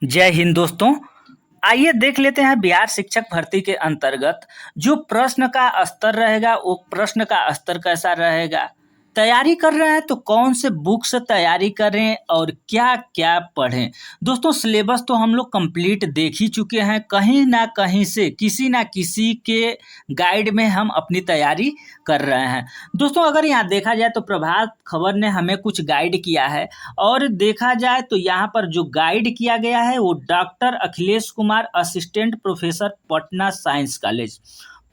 जय हिंद दोस्तों। आइए देख लेते हैं बिहार शिक्षक भर्ती के अंतर्गत जो प्रश्न का स्तर रहेगा वो प्रश्न का स्तर कैसा रहेगा। तैयारी कर रहे हैं तो कौन से बुक से तैयारी करें और क्या क्या पढ़ें। दोस्तों सिलेबस तो हम लोग कंप्लीट देख ही चुके हैं, कहीं ना कहीं से किसी ना किसी के गाइड में हम अपनी तैयारी कर रहे हैं। दोस्तों अगर यहाँ देखा जाए तो प्रभात खबर ने हमें कुछ गाइड किया है और देखा जाए तो यहाँ पर जो गाइड किया गया है वो doctor Akhilesh Kumar, assistant professor, Patna science college,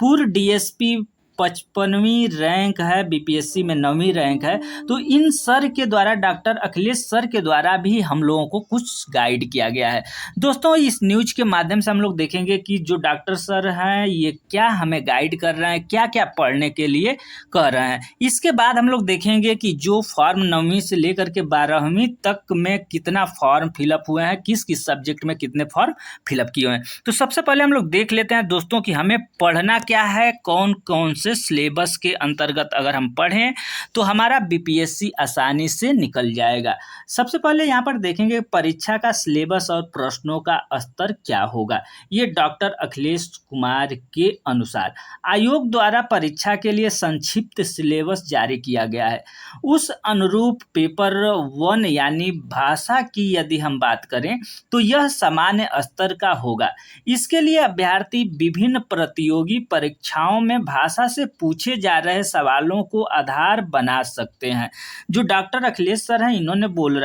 पूर्व डीएसपी 55वीं रैंक है, बीपीएससी में 9वीं रैंक है। तो इन सर के द्वारा, डॉक्टर अखिलेश सर के द्वारा भी हम लोगों को कुछ गाइड किया गया है। दोस्तों इस न्यूज के माध्यम से हम लोग देखेंगे कि जो डॉक्टर सर हैं ये क्या हमें गाइड कर रहे हैं, क्या क्या पढ़ने के लिए कह रहे हैं। इसके बाद हम लोग देखेंगे कि जो फॉर्म 9वीं से लेकर के 12वीं तक में कितना फॉर्म फिलअप हुए हैं, किस किस सब्जेक्ट में कितने फॉर्म फिलअप किए हुए हैं। तो सबसे पहले हम लोग देख लेते हैं दोस्तों कि हमें पढ़ना क्या है, कौन कौन से सिलेबस के अंतर्गत अगर हम पढ़ें तो हमारा बीपीएससी आसानी से निकल जाएगा। सबसे पहले यहाँ पर देखेंगे परीक्षा का सिलेबस और प्रश्नों का स्तर क्या होगा। ये डॉक्टर अखिलेश कुमार के अनुसार आयोग द्वारा परीक्षा के लिए संक्षिप्त सिलेबस जारी किया गया है। उस अनुरूप पेपर 1 यानी भाषा की यदि हम बात करें तो यह सामान्य स्तर का होगा। इसके लिए अभ्यर्थी विभिन्न प्रतियोगी परीक्षाओं में भाषा से पूछे जा रहे सवालों को आधार बना सकते हैं। जो डॉक्टर अखिलेश सर हैं इन्होंने बोल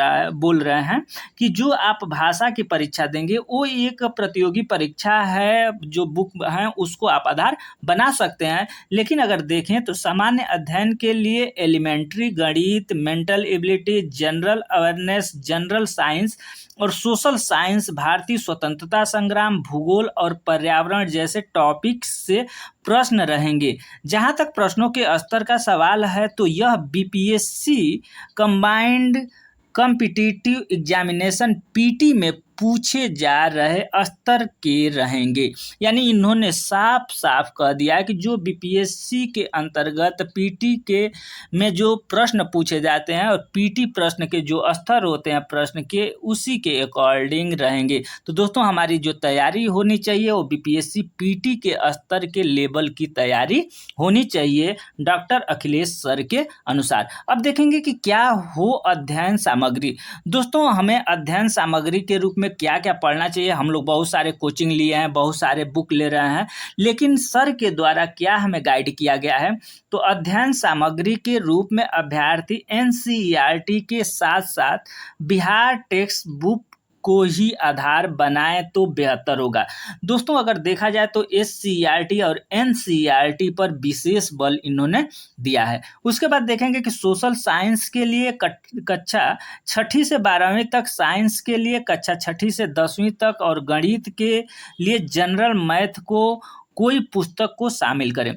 रहे हैं कि जो आप भाषा की परीक्षा देंगे वो एक प्रतियोगी परीक्षा है, जो बुक है उसको आप आधार बना सकते हैं। लेकिन अगर देखें तो सामान्य अध्ययन के लिए एलिमेंट्री गणित, mental ability, general awareness, general science और सोशल साइंस, भारतीय स्वतंत्रता संग्राम, भूगोल और पर्यावरण जैसे टॉपिक्स से प्रश्न रहेंगे। जहां तक प्रश्नों के स्तर का सवाल है तो यह BPSC combined competitive examination PT में पूछे जा रहे स्तर के रहेंगे। यानी इन्होंने साफ साफ कह दिया है कि जो बीपीएससी के अंतर्गत पीटी के में जो प्रश्न पूछे जाते हैं और पीटी प्रश्न के जो स्तर होते हैं प्रश्न के उसी के अकॉर्डिंग रहेंगे। तो दोस्तों हमारी जो तैयारी होनी चाहिए वो बीपीएससी पीटी के स्तर के लेवल की तैयारी होनी चाहिए डॉक्टर अखिलेश सर के अनुसार। अब देखेंगे कि क्या हो अध्ययन सामग्री। दोस्तों हमें अध्ययन सामग्री के रूप में क्या क्या पढ़ना चाहिए। हम लोग बहुत सारे कोचिंग लिए हैं, बहुत सारे बुक ले रहे हैं, लेकिन सर के द्वारा क्या हमें गाइड किया गया है तो अध्ययन सामग्री के रूप में अभ्यर्थी एनसीईआरटी के साथ साथ बिहार टेक्स्ट बुक को ही आधार बनाए तो बेहतर होगा। दोस्तों अगर देखा जाए तो एससीईआरटी और एनसीईआरटी पर विशेष बल इन्होंने दिया है। उसके बाद देखेंगे कि सोशल साइंस के लिए कक्षा 6ठी से 12वीं तक, साइंस के लिए कक्षा 6ठी से 10वीं तक और गणित के लिए जनरल मैथ को कोई पुस्तक को शामिल करें।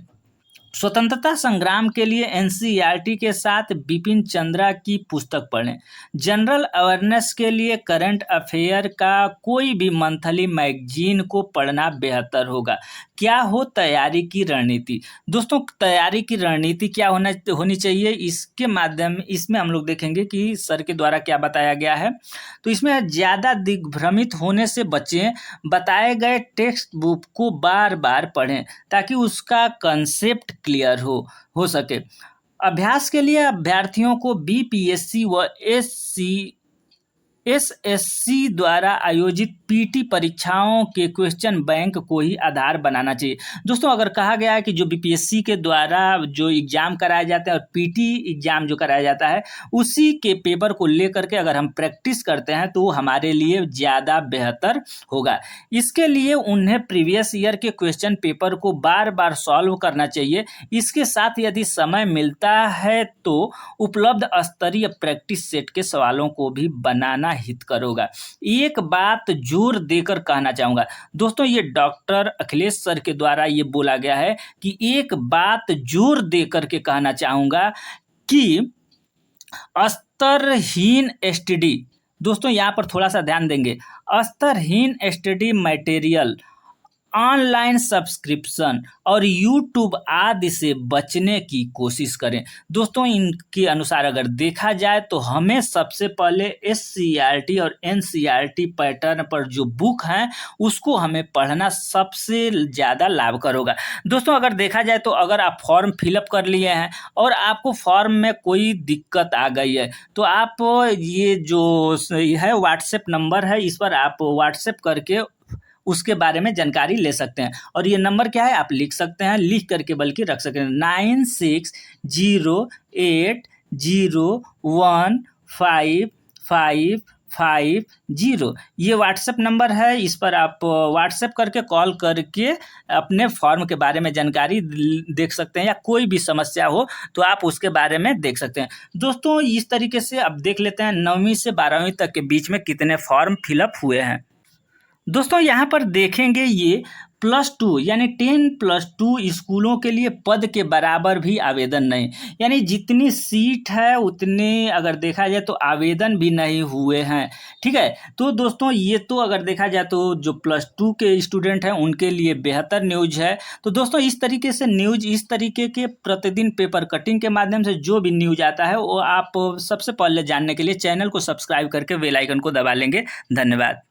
स्वतंत्रता संग्राम के लिए एनसीईआरटी के साथ बिपिन चंद्रा की पुस्तक पढ़ें। जनरल अवेयरनेस के लिए करंट अफेयर का कोई भी मंथली मैगजीन को पढ़ना बेहतर होगा। क्या हो तैयारी की रणनीति। दोस्तों तैयारी की रणनीति क्या होनी चाहिए, इसके माध्यम इसमें हम लोग देखेंगे कि सर के द्वारा क्या बताया गया है। तो इसमें ज़्यादा दिग्भ्रमित होने से बचें, बताए गए टेक्स्ट बुक को बार बार पढ़ें ताकि उसका कंसेप्ट क्लियर हो सके। अभ्यास के लिए अभ्यर्थियों को बीपीएससी व एसएससी द्वारा आयोजित पीटी परीक्षाओं के क्वेश्चन बैंक को ही आधार बनाना चाहिए। दोस्तों अगर कहा गया है कि जो बीपीएससी के द्वारा जो एग्जाम कराए जाते हैं और पीटी एग्जाम जो कराया जाता है उसी के पेपर को लेकर के अगर हम प्रैक्टिस करते हैं तो हमारे लिए ज़्यादा बेहतर होगा। इसके लिए उन्हें प्रीवियस ईयर के क्वेश्चन पेपर को बार बार सॉल्व करना चाहिए। इसके साथ यदि समय मिलता है तो उपलब्ध स्तरीय प्रैक्टिस सेट के सवालों को भी बनाना हितकर होगा। एक बात जोर देकर कहना चाहूंगा दोस्तों, ये डॉक्टर अखिलेश सर के द्वारा ये बोला गया है कि एक बात जोर देकर के कहना चाहूंगा कि स्तरहीन एसटीडी, दोस्तों यहाँ पर थोड़ा सा ध्यान देंगे, स्तरहीन एसटीडी मटेरियल ऑनलाइन सब्सक्रिप्शन और यूट्यूब आदि से बचने की कोशिश करें। दोस्तों इनके अनुसार अगर देखा जाए तो हमें सबसे पहले एससीईआरटी और एनसीईआरटी पैटर्न पर जो बुक हैं उसको हमें पढ़ना सबसे ज़्यादा लाभकर होगा। दोस्तों अगर देखा जाए तो अगर आप फॉर्म फिलअप कर लिए हैं और आपको फॉर्म में कोई दिक्कत आ गई है तो आप ये जो है व्हाट्सएप नंबर है, इस पर आप व्हाट्सएप करके उसके बारे में जानकारी ले सकते हैं। और ये नंबर क्या है आप लिख सकते हैं, लिख करके बल्कि रख सकते हैं 9608015550। ये व्हाट्सएप नंबर है, इस पर आप व्हाट्सएप करके कॉल करके अपने फॉर्म के बारे में जानकारी देख सकते हैं, या कोई भी समस्या हो तो आप उसके बारे में देख सकते हैं। दोस्तों इस तरीके से अब देख लेते हैं 9वीं से 12वीं तक के बीच में कितने फॉर्म फिलअप हुए हैं। दोस्तों यहाँ पर देखेंगे ये +2 यानी 10+2 स्कूलों के लिए पद के बराबर भी आवेदन नहीं, यानी जितनी सीट है उतने अगर देखा जाए तो आवेदन भी नहीं हुए हैं। ठीक है, तो दोस्तों ये तो अगर देखा जाए तो जो +2 के स्टूडेंट हैं उनके लिए बेहतर न्यूज है। तो दोस्तों इस तरीके से न्यूज, इस तरीके के प्रतिदिन पेपर कटिंग के माध्यम से जो भी न्यूज आता है वो आप सबसे पहले जानने के लिए चैनल को सब्सक्राइब करके बेल आइकन को दबा लेंगे। धन्यवाद।